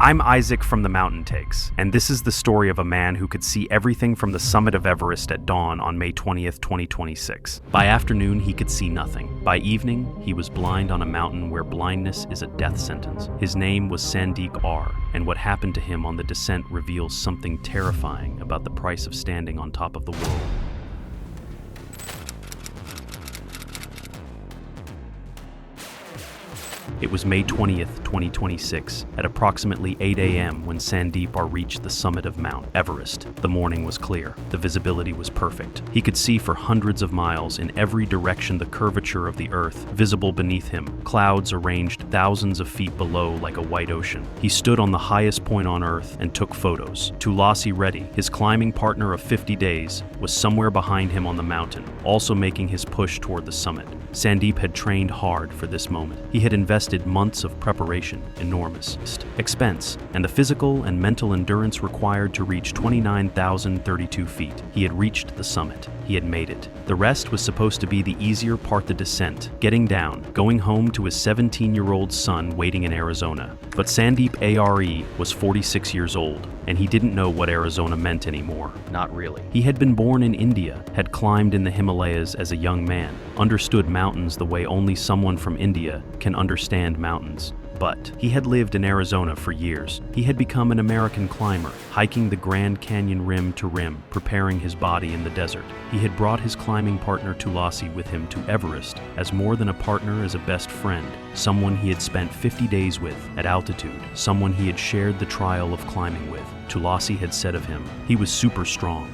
I'm Isaac from the Mountain Takes, and this is the story of a man who could see everything from the summit of Everest at dawn on May 20th, 2026. By afternoon, he could see nothing. By evening, he was blind on a mountain where blindness is a death sentence. His name was Sandeep R, and what happened to him on the descent reveals something terrifying about the price of standing on top of the world. It was May 20th, 2026, at approximately 8 a.m. when Sandeep R reached the summit of Mount Everest. The morning was clear. The visibility was perfect. He could see for hundreds of miles in every direction the curvature of the earth, visible beneath him, clouds arranged thousands of feet below like a white ocean. He stood on the highest point on earth and took photos. Tulasi Reddy, his climbing partner of 50 days, was somewhere behind him on the mountain, also making his push toward the summit. Sandeep had trained hard for this moment. He had invested months of preparation, enormous expense, and the physical and mental endurance required to reach 29,032 feet. He had reached the summit. He had made it. The rest was supposed to be the easier part, the descent, getting down, going home to his 17-year-old son waiting in Arizona. But Sandeep ARE was 46 years old, and he didn't know what Arizona meant anymore. Not really. He had been born in India, had climbed in the Himalayas as a young man, understood mountains the way only someone from India can understand mountains. But he had lived in Arizona for years. He had become an American climber, hiking the Grand Canyon rim to rim, preparing his body in the desert. He had brought his climbing partner Tulasi with him to Everest as more than a partner, as a best friend, someone he had spent 50 days with at altitude, someone he had shared the trial of climbing with. Tulasi had said of him, he was super strong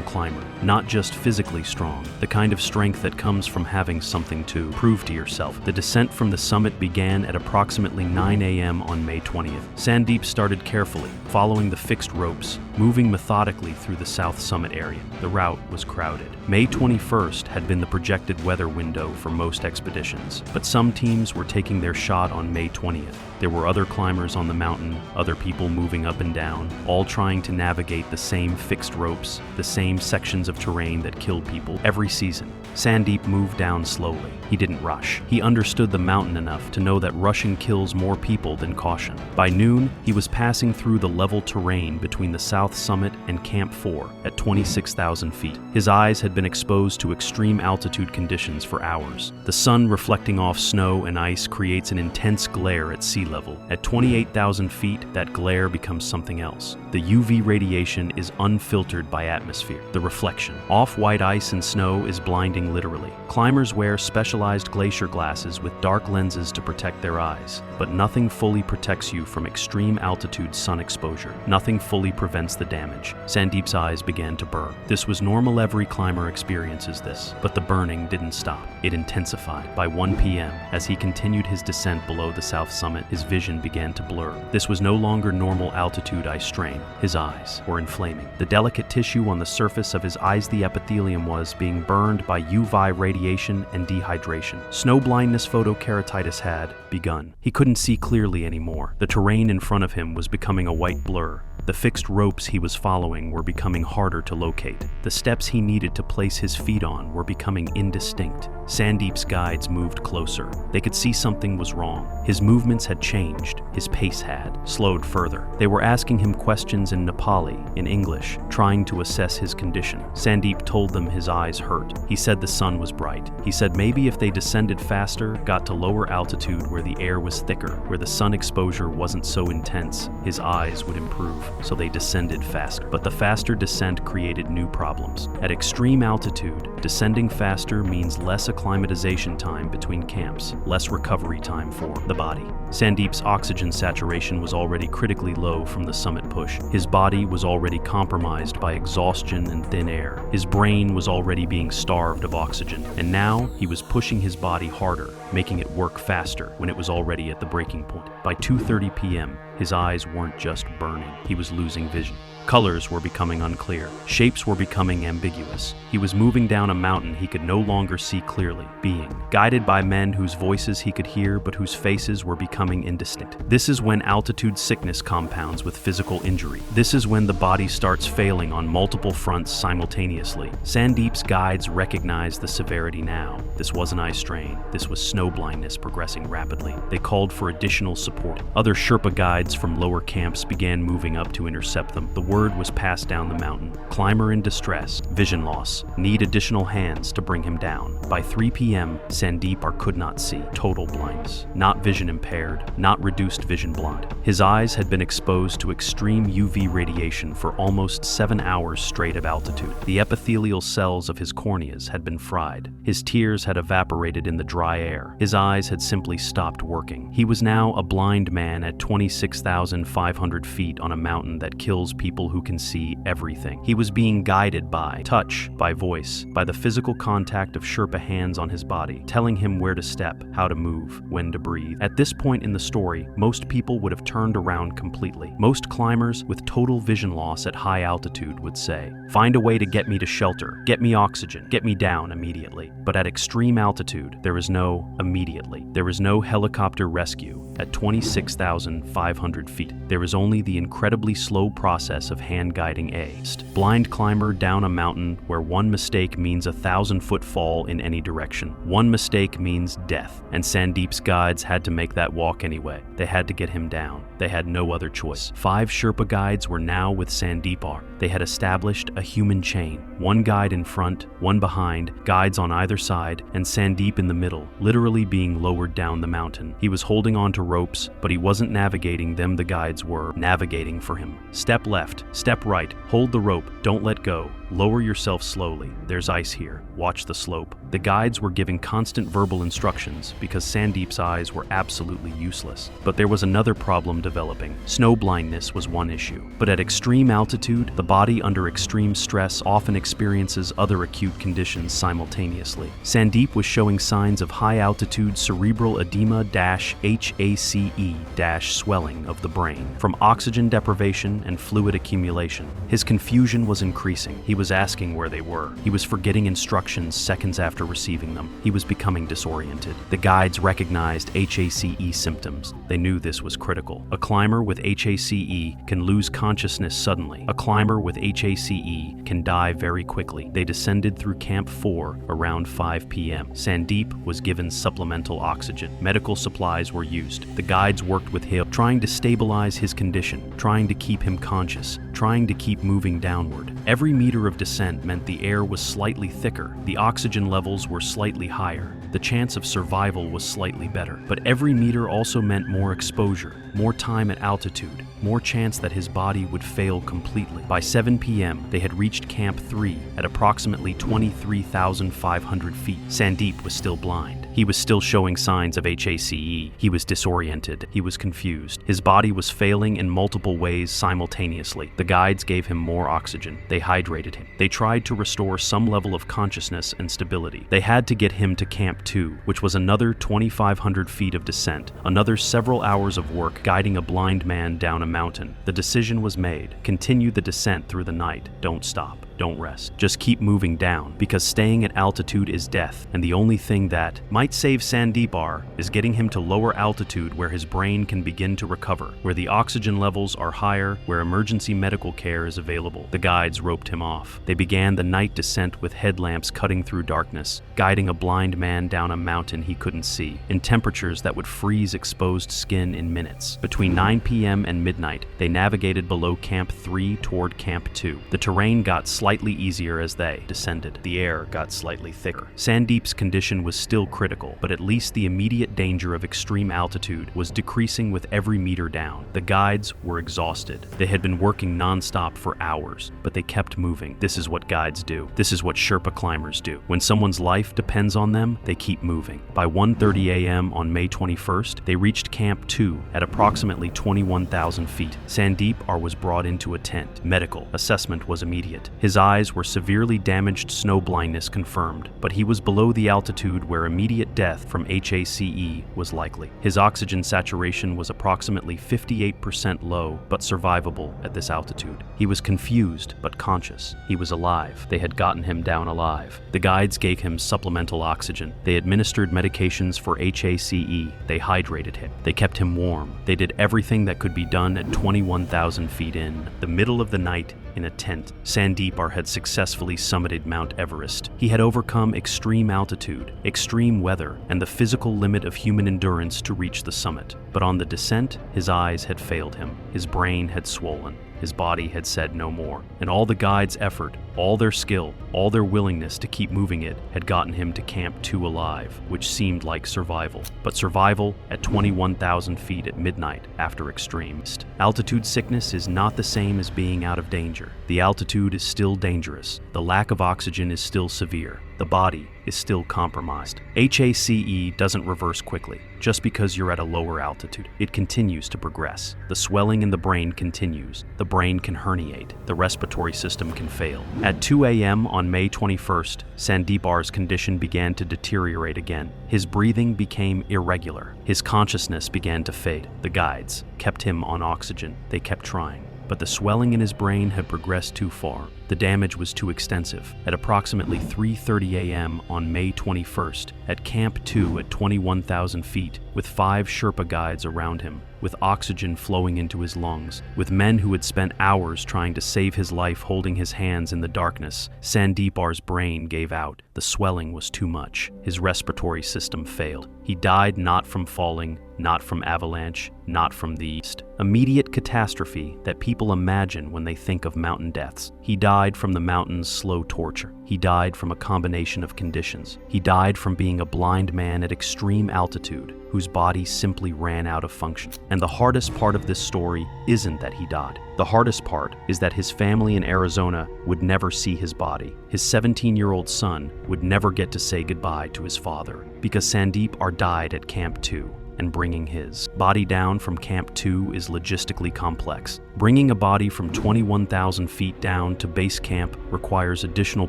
climber, not just physically strong, the kind of strength that comes from having something to prove to yourself. The descent from the summit began at approximately 9 a.m. on May 20th. Sandeep started carefully, following the fixed ropes, moving methodically through the south summit area. The route was crowded. May 21st had been the projected weather window for most expeditions, but some teams were taking their shot on May 20th. There were other climbers on the mountain, other people moving up and down, all trying to navigate the same fixed ropes, the same sections of terrain that killed people every season. Sandeep moved down slowly. He didn't rush. He understood the mountain enough to know that rushing kills more people than caution. By noon, he was passing through the level terrain between the south summit and Camp 4 at 26,000 feet. His eyes had been exposed to extreme altitude conditions for hours. The sun reflecting off snow and ice creates an intense glare at sea level. At 28,000 feet, that glare becomes something else. The UV radiation is unfiltered by atmosphere. The reflection. Off-white ice and snow is blinding literally. Climbers wear specialized glacier glasses with dark lenses to protect their eyes, but nothing fully protects you from extreme altitude sun exposure. Nothing fully prevents the damage. Sandeep's eyes began to burn. This was normal, every climber experiences this, but the burning didn't stop. It intensified. By 1 p.m., as he continued his descent below the south summit, his vision began to blur. This was no longer normal altitude eye strain. His eyes were inflaming. The delicate tissue on the surface of his eyes, the epithelium, was being burned by UV radiation and dehydration. Snow blindness, photokeratitis, had begun. He couldn't see clearly anymore. The terrain in front of him was becoming a white blur. The fixed ropes he was following were becoming harder to locate. The steps he needed to place his feet on were becoming indistinct. Sandeep's guides moved closer. They could see something was wrong. His movements had changed. His pace had slowed further. They were asking him questions in Nepali, in English, trying to assess his condition. Sandeep told them his eyes hurt. He said the sun was bright. He said maybe if they descended faster, got to lower altitude where the air was thicker, where the sun exposure wasn't so intense, his eyes would improve. So they descended fast. But the faster descent created new problems. At extreme altitude, descending faster means less acclimatization time between camps, less recovery time for the body. Sandeep's oxygen saturation was already critically low from the summit push. His body was already compromised by exhaustion and thin air. His brain was already being starved of oxygen. And now he was pushing his body harder, making it work faster when it was already at the breaking point. By 2:30 p.m., his eyes weren't just burning, he was losing vision. Colors were becoming unclear. Shapes were becoming ambiguous. He was moving down a mountain he could no longer see clearly, being guided by men whose voices he could hear but whose faces were becoming indistinct. This is when altitude sickness compounds with physical injury. This is when the body starts failing on multiple fronts simultaneously. Sandeep's guides recognized the severity now. This wasn't eye strain. This was snow blindness progressing rapidly. They called for additional support. Other Sherpa guides from lower camps began moving up to intercept them. The word was passed down the mountain. Climber in distress, vision loss, need additional hands to bring him down. By 3 p.m., Sandeep R could not see. Total blindness. Not vision impaired, not reduced vision blind. His eyes had been exposed to extreme UV radiation for almost 7 hours straight of altitude. The epithelial cells of his corneas had been fried. His tears had evaporated in the dry air. His eyes had simply stopped working. He was now a blind man at 26,500 feet on a mountain that kills people who can see everything. He was being guided by touch, by voice, by the physical contact of Sherpa hands on his body, telling him where to step, how to move, when to breathe. At this point in the story, most people would have turned around completely. Most climbers with total vision loss at high altitude would say, "Find a way to get me to shelter, get me oxygen, get me down immediately." But at extreme altitude, there is no immediately. There is no helicopter rescue at 26,500 feet. There is only the incredibly slow process of hand guiding a blind climber down a mountain where one mistake means a 1,000-foot fall in any direction. One mistake means death, and Sandeep's guides had to make that walk anyway. They had to get him down. They had no other choice. 5 Sherpa guides were now with Sandeep R. They had established a human chain. One guide in front, one behind, guides on either side, and Sandeep in the middle, literally being lowered down the mountain. He was holding on to ropes, but he wasn't navigating them. The guides were navigating for him. Step left, step right, hold the rope, don't let go. Lower yourself slowly. There's ice here. Watch the slope. The guides were giving constant verbal instructions because Sandeep's eyes were absolutely useless. But there was another problem developing. Snow blindness was one issue. But at extreme altitude, the body under extreme stress often experiences other acute conditions simultaneously. Sandeep was showing signs of high-altitude cerebral edema-HACE-swelling of the brain from oxygen deprivation and fluid accumulation. His confusion was increasing. He was asking where they were. He was forgetting instructions seconds after receiving them. He was becoming disoriented. The guides recognized HACE symptoms. They knew this was critical. A climber with HACE can lose consciousness suddenly. A climber with HACE can die very quickly. They descended through Camp 4 around 5 p.m. Sandeep was given supplemental oxygen. Medical supplies were used. The guides worked with him, trying to stabilize his condition, trying to keep him conscious, trying to keep moving downward. Every meter of descent meant the air was slightly thicker, the oxygen levels were slightly higher, the chance of survival was slightly better. But every meter also meant more exposure, more time at altitude, more chance that his body would fail completely. By 7 p.m., they had reached Camp 3 at approximately 23,500 feet. Sandeep was still blind. He was still showing signs of HACE. He was disoriented. He was confused. His body was failing in multiple ways simultaneously. The guides gave him more oxygen. They hydrated him. They tried to restore some level of consciousness and stability. They had to get him to Camp 2, which was another 2,500 feet of descent, another several hours of work guiding a blind man down a mountain. The decision was made. Continue the descent through the night. Don't stop. Don't rest. Just keep moving down, because staying at altitude is death, and the only thing that might save Sandeep R is getting him to lower altitude where his brain can begin to recover, where the oxygen levels are higher, where emergency medical care is available. The guides roped him off. They began the night descent with headlamps cutting through darkness, guiding a blind man down a mountain he couldn't see, in temperatures that would freeze exposed skin in minutes. Between 9 p.m. and midnight, they navigated below Camp 3 toward Camp 2. The terrain got slightly easier as they descended. The air got slightly thicker. Sandeep's condition was still critical, but at least the immediate danger of extreme altitude was decreasing with every meter down. The guides were exhausted. They had been working non-stop for hours, but they kept moving. This is what guides do. This is what Sherpa climbers do. When someone's life depends on them, they keep moving. By 1:30 a.m. on May 21st, they reached Camp 2 at approximately 21,000 feet. Sandeep R was brought into a tent. Medical assessment was immediate. His eyes were severely damaged, snow blindness confirmed, but he was below the altitude where immediate death from HACE was likely. His oxygen saturation was approximately 58% low, but survivable at this altitude. He was confused, but conscious. He was alive. They had gotten him down alive. The guides gave him supplemental oxygen. They administered medications for HACE. They hydrated him. They kept him warm. They did everything that could be done at 21,000 feet in the middle of the night in a tent. Sandeep R had successfully summited Mount Everest. He had overcome extreme altitude, extreme weather, and the physical limit of human endurance to reach the summit. But on the descent, his eyes had failed him. His brain had swollen. His body had said no more, and all the guides' effort, all their skill, all their willingness to keep moving it had gotten him to Camp 2 alive, which seemed like survival. But survival at 21,000 feet at midnight after extremes. Altitude sickness is not the same as being out of danger. The altitude is still dangerous. The lack of oxygen is still severe. The body is still compromised. HACE doesn't reverse quickly. Just because you're at a lower altitude, it continues to progress. The swelling in the brain continues. The brain can herniate. The respiratory system can fail. At 2 a.m. on May 21st, Sandeep R's condition began to deteriorate again. His breathing became irregular. His consciousness began to fade. The guides kept him on oxygen. They kept trying. But the swelling in his brain had progressed too far. The damage was too extensive. At approximately 3:30 a.m. on May 21st, at Camp 2 at 21,000 feet, with 5 Sherpa guides around him, with oxygen flowing into his lungs, with men who had spent hours trying to save his life holding his hands in the darkness, Sandeep R's brain gave out. The swelling was too much. His respiratory system failed. He died not from falling, not from avalanche, not from the east. Immediate catastrophe that people imagine when they think of mountain deaths. He died from the mountain's slow torture. He died from a combination of conditions. He died from being a blind man at extreme altitude, whose body simply ran out of function. And the hardest part of this story isn't that he died. The hardest part is that his family in Arizona would never see his body. His 17-year-old son would never get to say goodbye to his father, because Sandeep R died at Camp 2. And bringing his body down from Camp 2 is logistically complex. Bringing a body from 21,000 feet down to base camp requires additional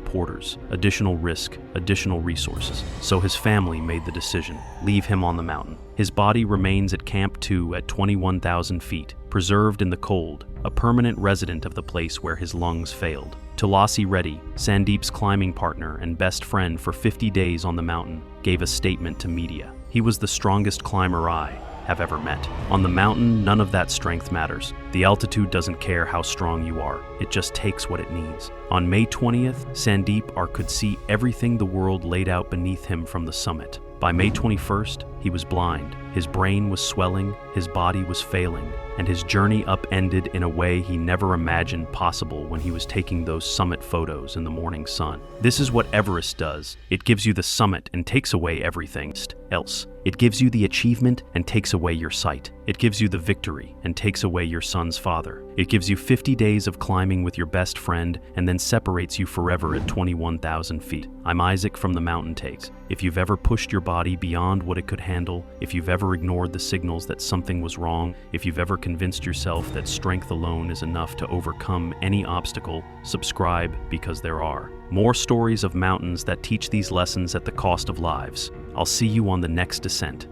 porters, additional risk, additional resources. So his family made the decision: leave him on the mountain. His body remains at Camp 2 at 21,000 feet, preserved in the cold, a permanent resident of the place where his lungs failed. Tulasi Reddy, Sandeep's climbing partner and best friend for 50 days on the mountain, gave a statement to media. He was the strongest climber I have ever met. On the mountain, none of that strength matters. The altitude doesn't care how strong you are. It just takes what it needs. On May 20th, Sandeep R could see everything the world laid out beneath him from the summit. By May 21st, he was blind. His brain was swelling, his body was failing, and his journey up ended in a way he never imagined possible when he was taking those summit photos in the morning sun. This is what Everest does. It gives you the summit and takes away everything else. It gives you the achievement and takes away your sight. It gives you the victory and takes away your son's father. It gives you 50 days of climbing with your best friend and then separates you forever at 21,000 feet. I'm Isaac from the Mountain Takes. If you've ever pushed your body beyond what it could handle, if you've ever ignored the signals that something was wrong, if you've ever convinced yourself that strength alone is enough to overcome any obstacle, subscribe, because there are more stories of mountains that teach these lessons at the cost of lives. I'll see you on the next descent.